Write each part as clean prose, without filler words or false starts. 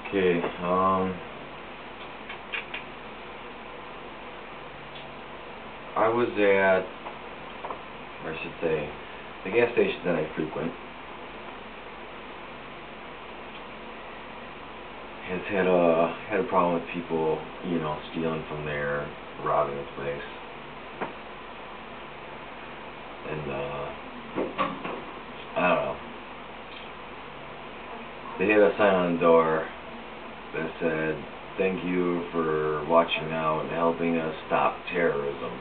Okay, I was at, or I should say, the gas station that I frequent has had a problem with people, stealing from there, robbing the place. And I don't know. They had a sign on the door that said, "Thank you for watching out and helping us stop terrorism."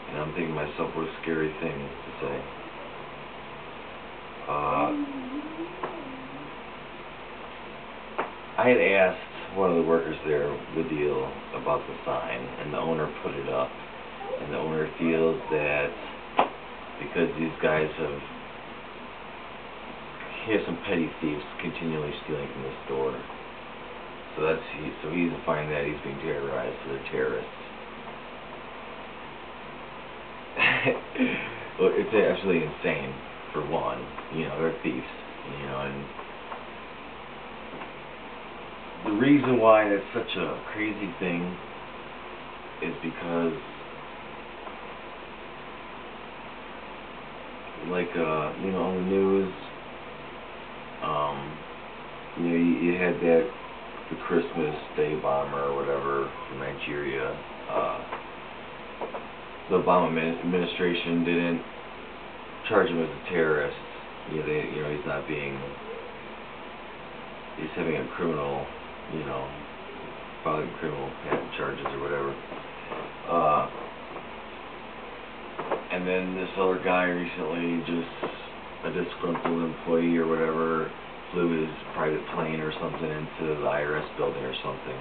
And I'm thinking to myself, what a scary thing to say. I had asked one of the workers there the deal about the sign, and the owner put it up. And the owner feels that because these guys he has some petty thieves continually stealing from the store. So he's finding that he's being terrorized, so they're terrorists. Well, it's actually insane, for one. They're thieves, and the reason why that's such a crazy thing is because, on the news, you had the Christmas Day bomber or whatever from Nigeria. The Obama administration didn't charge him as a terrorist. He's having a criminal, filing criminal charges or whatever. And then this other guy recently, just a disgruntled employee or whatever, flew his private plane or something into the IRS building or something,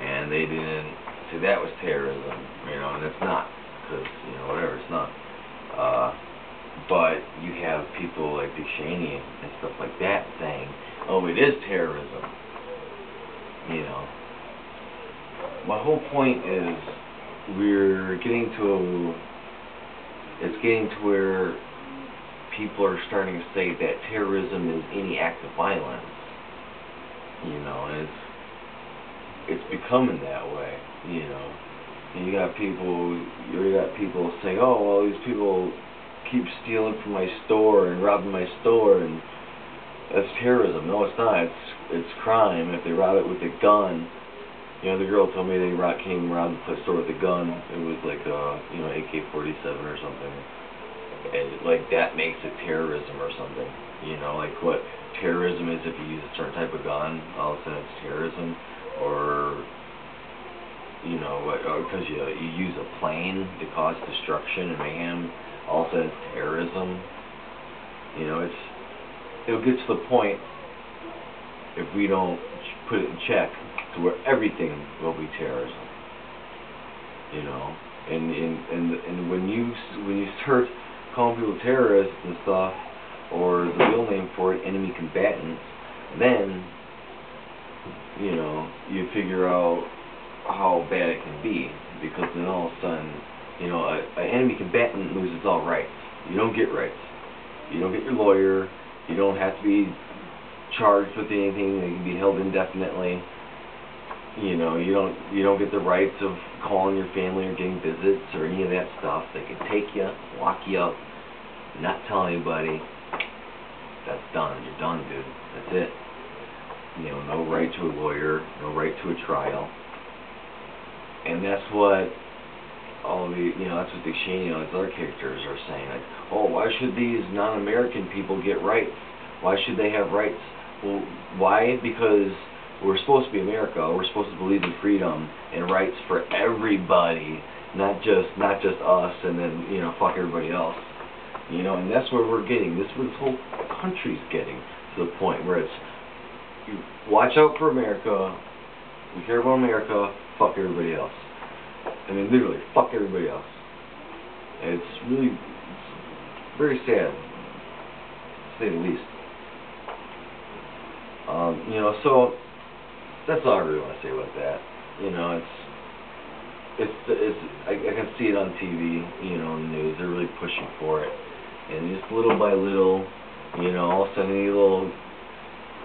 and they didn't say that was terrorism, and it's not, because, whatever, it's not. But you have people like Dick Cheney and stuff like that saying, oh, it is terrorism. My whole point is it's getting to where people are starting to say that terrorism is any act of violence. And it's becoming that way, And you got people saying, oh, well, these people keep stealing from my store and robbing my store, and that's terrorism. No, it's not. It's crime. If they rob it with a gun, the girl told me they came and robbed the store with a gun. It was like AK-47 or something, and that makes it terrorism or something. Like what terrorism is if you use a certain type of gun, all of a sudden it's terrorism, or because you use a plane to cause destruction and mayhem, all of a sudden it's terrorism. It'll get to the point, if we don't put it in check, to where everything will be terrorism. And when you start calling people terrorists and stuff, or the real name for it, enemy combatants, then you figure out how bad it can be, because then all of a sudden, an enemy combatant loses all rights. You don't get rights. You don't get your lawyer. You don't have to be charged with anything. They can be held indefinitely. You don't get the rights of calling your family or getting visits or any of that stuff. They can take you, lock you up, not tell anybody. That's done. You're done, dude. That's it. No right to a lawyer, no right to a trial. And that's what that's what Dick Cheney and his other characters are saying. Like, oh, why should these non-American people get rights? Why should they have rights? Well, why? Because we're supposed to be America. We're supposed to believe in freedom and rights for everybody, not just us, and then fuck everybody else. And that's where we're getting. This is where this whole country's getting, to the point where it's, you watch out for America. We care about America. Fuck everybody else. I mean, literally, fuck everybody else. And it's very sad, to say the least. So that's all I really want to say about that. I can see it on TV, on the news. They're really pushing for it, and just little by little, all of a sudden,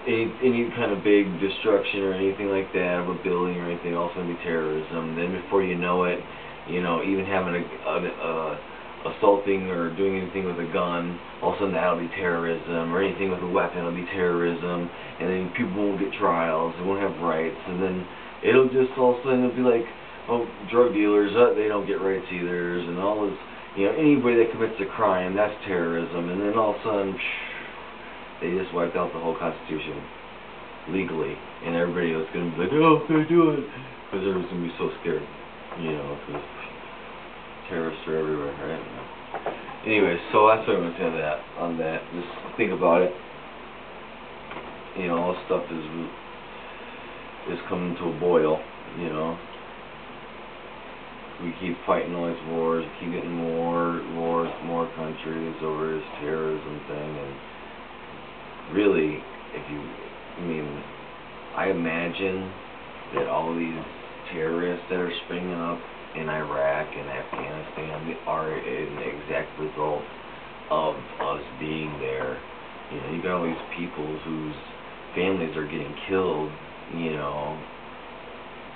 any kind of big destruction or anything like that of a building or anything, also going to be terrorism. Then before you know it, you know, even having assaulting or doing anything with a gun, all of a sudden that'll be terrorism, or anything with a weapon will be terrorism, and then people won't get trials, they won't have rights, and then it'll just all of a sudden it'll be like, oh, drug dealers, they don't get rights either, and all this, you know, anybody that commits a crime, that's terrorism, and then all of a sudden, they just wiped out the whole Constitution legally, and everybody was going to be like, oh, they do it, because everyone's going to be so scared, you know, because terrorists are everywhere, right? Anyway, so that's what I'm going to say on that. Just think about it. You know, all this stuff is coming to a boil, you know. We keep fighting all these wars, keep getting more countries over this terrorism thing, and really, I imagine that all these terrorists that are springing up in Iraq and Afghanistan are an exact result of us being there. You know, you got all these people whose families are getting killed, you know,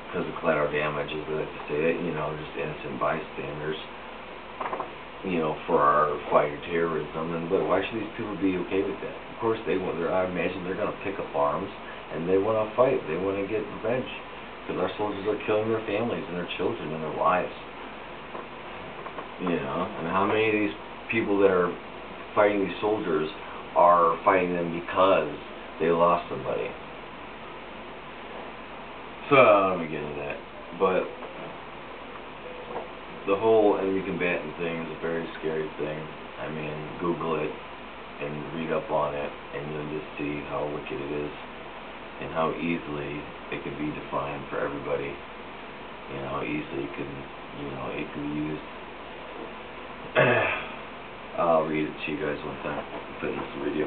because of collateral damage, as they like to say it, you know, just innocent bystanders, you know, for our fight of terrorism. But why should these people be okay with that? Of course, I imagine they're going to pick up arms, and they want to fight. They want to get revenge, because our soldiers are killing their families and their children and their wives. You know, and how many of these people that are fighting these soldiers are fighting them because they lost somebody? So, I don't want to get into that, but the whole enemy combatant thing is a very scary thing. I mean, Google it and read up on it, and you'll just see how wicked it is, and how easily it can be defined for everybody. You know, how easily it can be used. I'll read it to you guys one time, fitness video.